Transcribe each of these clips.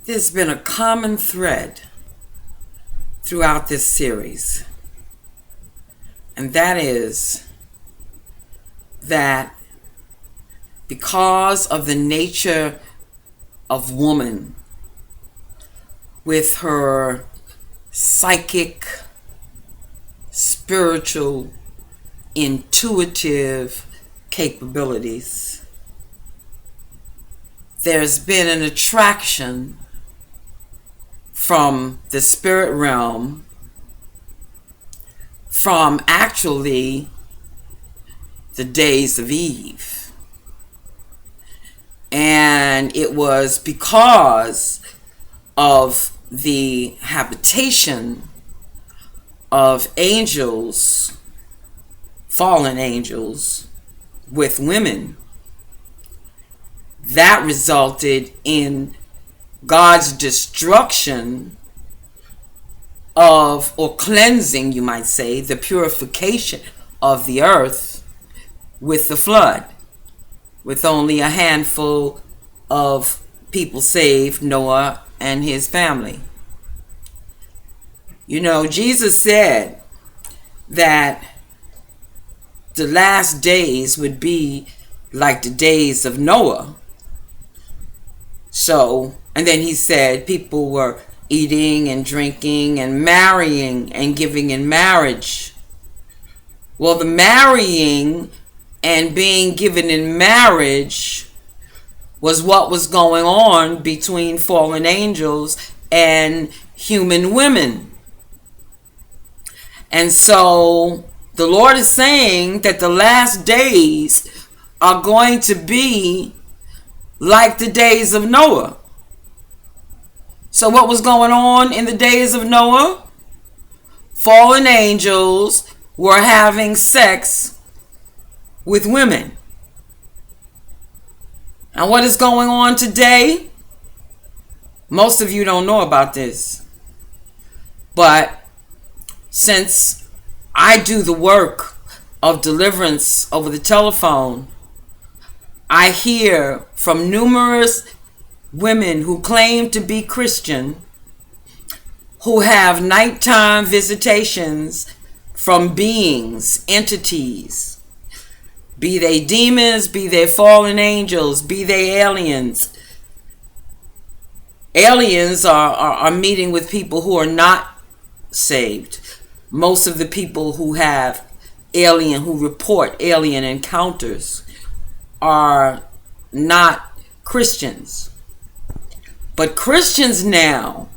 There's been a common thread throughout this series, and that is that because of the nature of woman with her psychic, spiritual, intuitive capabilities, there's been an attraction from the spirit realm, from actually the days of Eve. And it was because of the habitation of angels, fallen angels, with women, that resulted in God's destruction of, or cleansing, you might say, the purification of the earth with the flood, with only a handful of people saved, Noah and his family. You know, Jesus said that the last days would be like the days of Noah. So, and then he said people were eating and drinking and marrying and giving in marriage. Well, the marrying and being given in marriage was what was going on between fallen angels and human women. And so the Lord is saying that the last days are going to be like the days of Noah. So what was going on in the days of Noah? Fallen angels were having sex with women. And what is going on today? Most of you don't know about this. But since I do the work of deliverance over the telephone, I hear from numerous women who claim to be Christian, who have nighttime visitations from beings, entities, be they demons, be they fallen angels, be they aliens. Aliens are meeting with people who are not saved. Most of the people who report alien encounters are not Christians. But Christians now,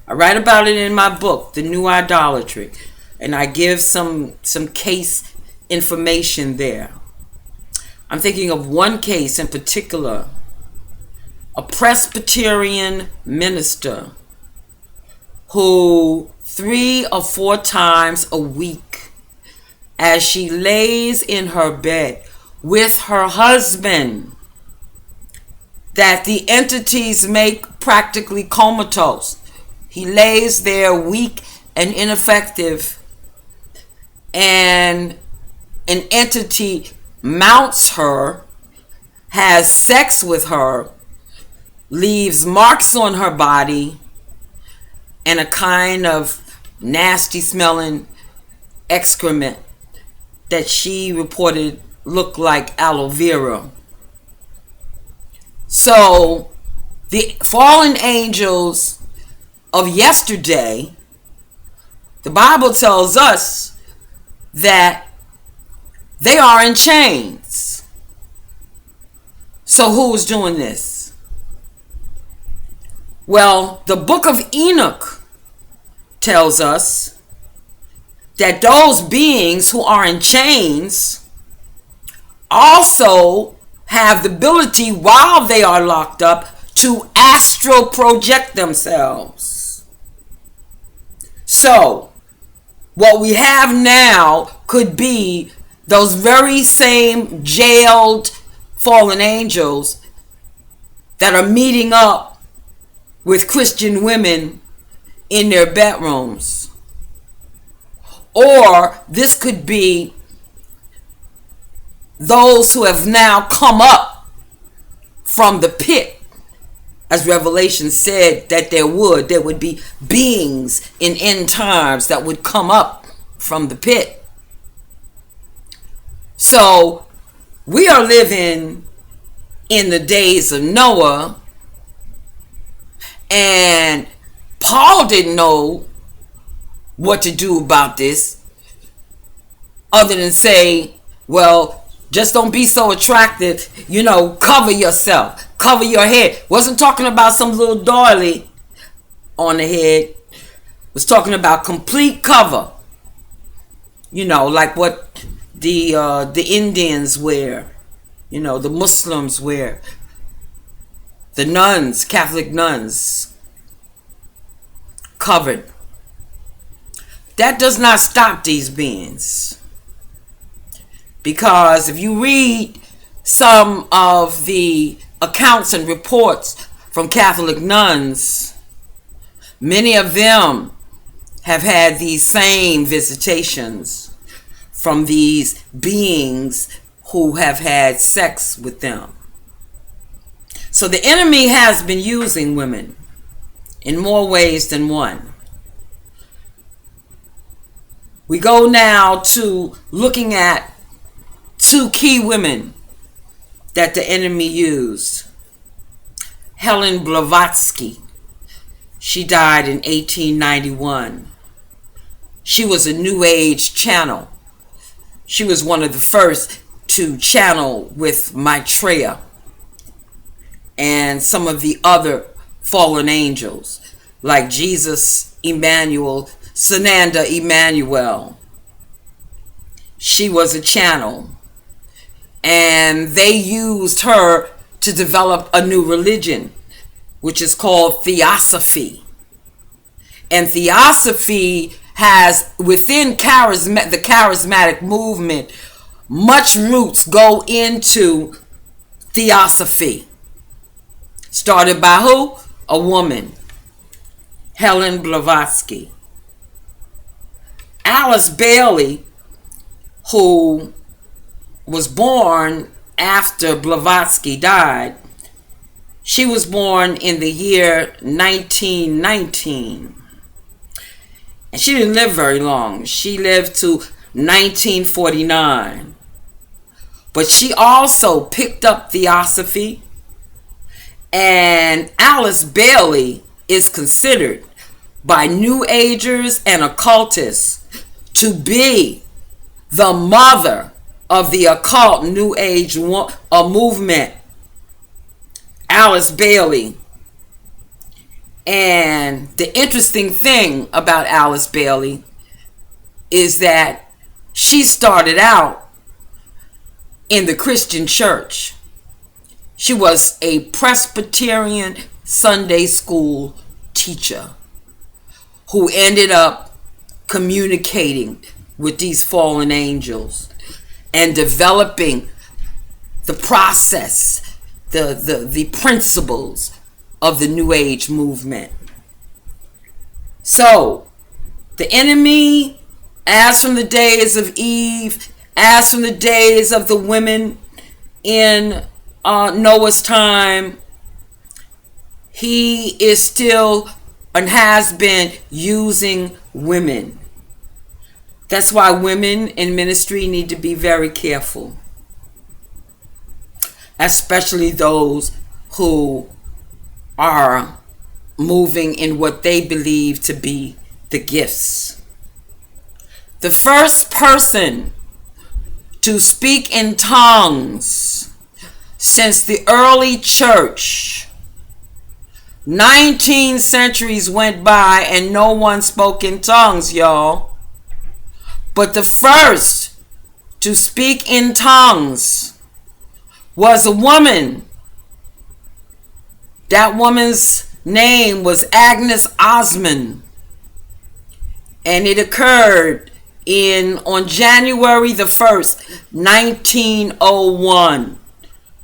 I write about it in my book, The New Idolatry, and I give some case information there. I'm thinking of one case in particular, a Presbyterian minister who 3 or 4 times a week, as she lays in her bed with her husband, that the entities make practically comatose. He lays there weak and ineffective, and an entity mounts her, has sex with her, leaves marks on her body, and a kind of nasty smelling excrement that she reported looked like aloe vera. So the fallen angels of yesterday, the Bible tells us that they are in chains. So who's doing this? Well, the book of Enoch tells us that those beings who are in chains also have the ability, while they are locked up, to astral project themselves. So what we have now could be those very same jailed fallen angels that are meeting up with Christian women in their bedrooms. Or this could be those who have now come up from the pit as Revelation said that there would be beings in end times that would come up from the pit. So we are living in the days of Noah, and Paul didn't know what to do about this other than say, well, just don't be so attractive, cover yourself, cover your head. Wasn't talking about some little doily on the head. Was talking about complete cover, like what the Indians wear, the Muslims wear, the nuns, Catholic nuns, covered. That does not stop these beings. Because if you read some of the accounts and reports from Catholic nuns, many of them have had these same visitations from these beings who have had sex with them. So the enemy has been using women in more ways than one. We go now to looking at two key women that the enemy used. Helen Blavatsky. She died in 1891. She was a New Age channel. She was one of the first to channel with Maitreya and some of the other fallen angels like Jesus Emmanuel, Sananda Emmanuel. She was a channel, and they used her to develop a new religion, which is called Theosophy. And Theosophy has, within the charismatic movement, much roots go into Theosophy. Started by who? A woman, Helen Blavatsky. Alice Bailey, who was born after Blavatsky died, she was born in the year 1919. And she didn't live very long. She lived to 1949. But she also picked up Theosophy. And Alice Bailey is considered by New Agers and occultists to be the mother of the occult New Age movement. Alice Bailey. And the interesting thing about Alice Bailey is that she started out in the Christian church. She was a Presbyterian Sunday school teacher who ended up communicating with these fallen angels and developing the process, the principles of the New Age movement. So, the enemy, as from the days of Eve, as from the days of the women in Noah's time, he is still and has been using women. That's why women in ministry need to be very careful, especially those who are moving in what they believe to be the gifts. The first person to speak in tongues since the early church, 19 centuries went by and no one spoke in tongues, y'all. But the first to speak in tongues was a woman. That woman's name was Agnes Osmond. And it occurred on January the 1st, 1901,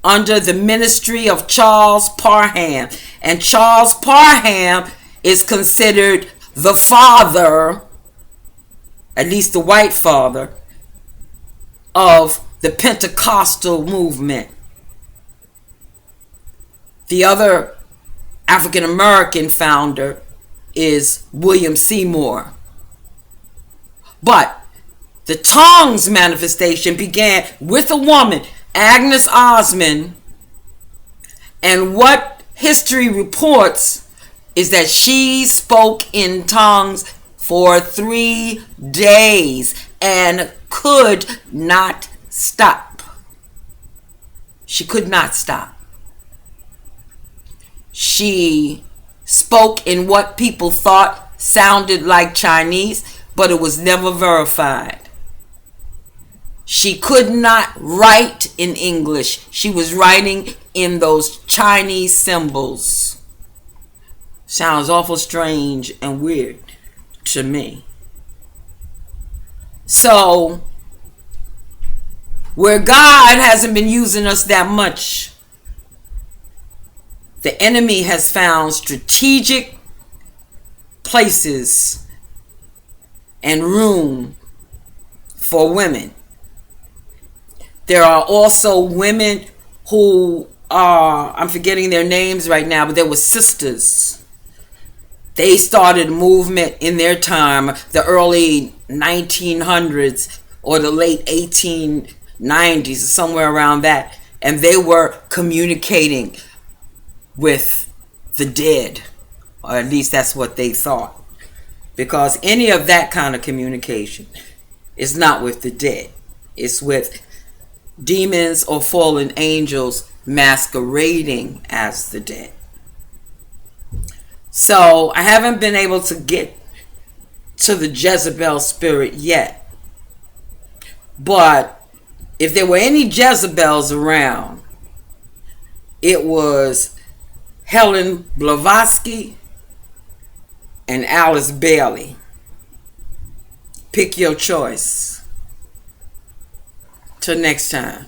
under the ministry of Charles Parham. And Charles Parham is considered the father, at least the white father, of the Pentecostal movement. The other African American founder is William Seymour. But the tongues manifestation began with a woman, Agnes Osmond, and what history reports is that she spoke in tongues for 3 days and could not stop. She could not stop. She spoke in what people thought sounded like Chinese, but it was never verified. She could not write in English. She was writing in those Chinese symbols. Sounds awful strange and weird to me. So, where God hasn't been using us that much, the enemy has found strategic places and room for women. There are also women who are, I'm forgetting their names right now, but they were sisters. They started a movement in their time, the early 1900s or the late 1890s, somewhere around that. And they were communicating with the dead, or at least that's what they thought. Because any of that kind of communication is not with the dead. It's with demons or fallen angels masquerading as the dead. So I haven't been able to get to the Jezebel spirit yet. But if there were any Jezebels around, it was Helen Blavatsky and Alice Bailey. Pick your choice. Till next time.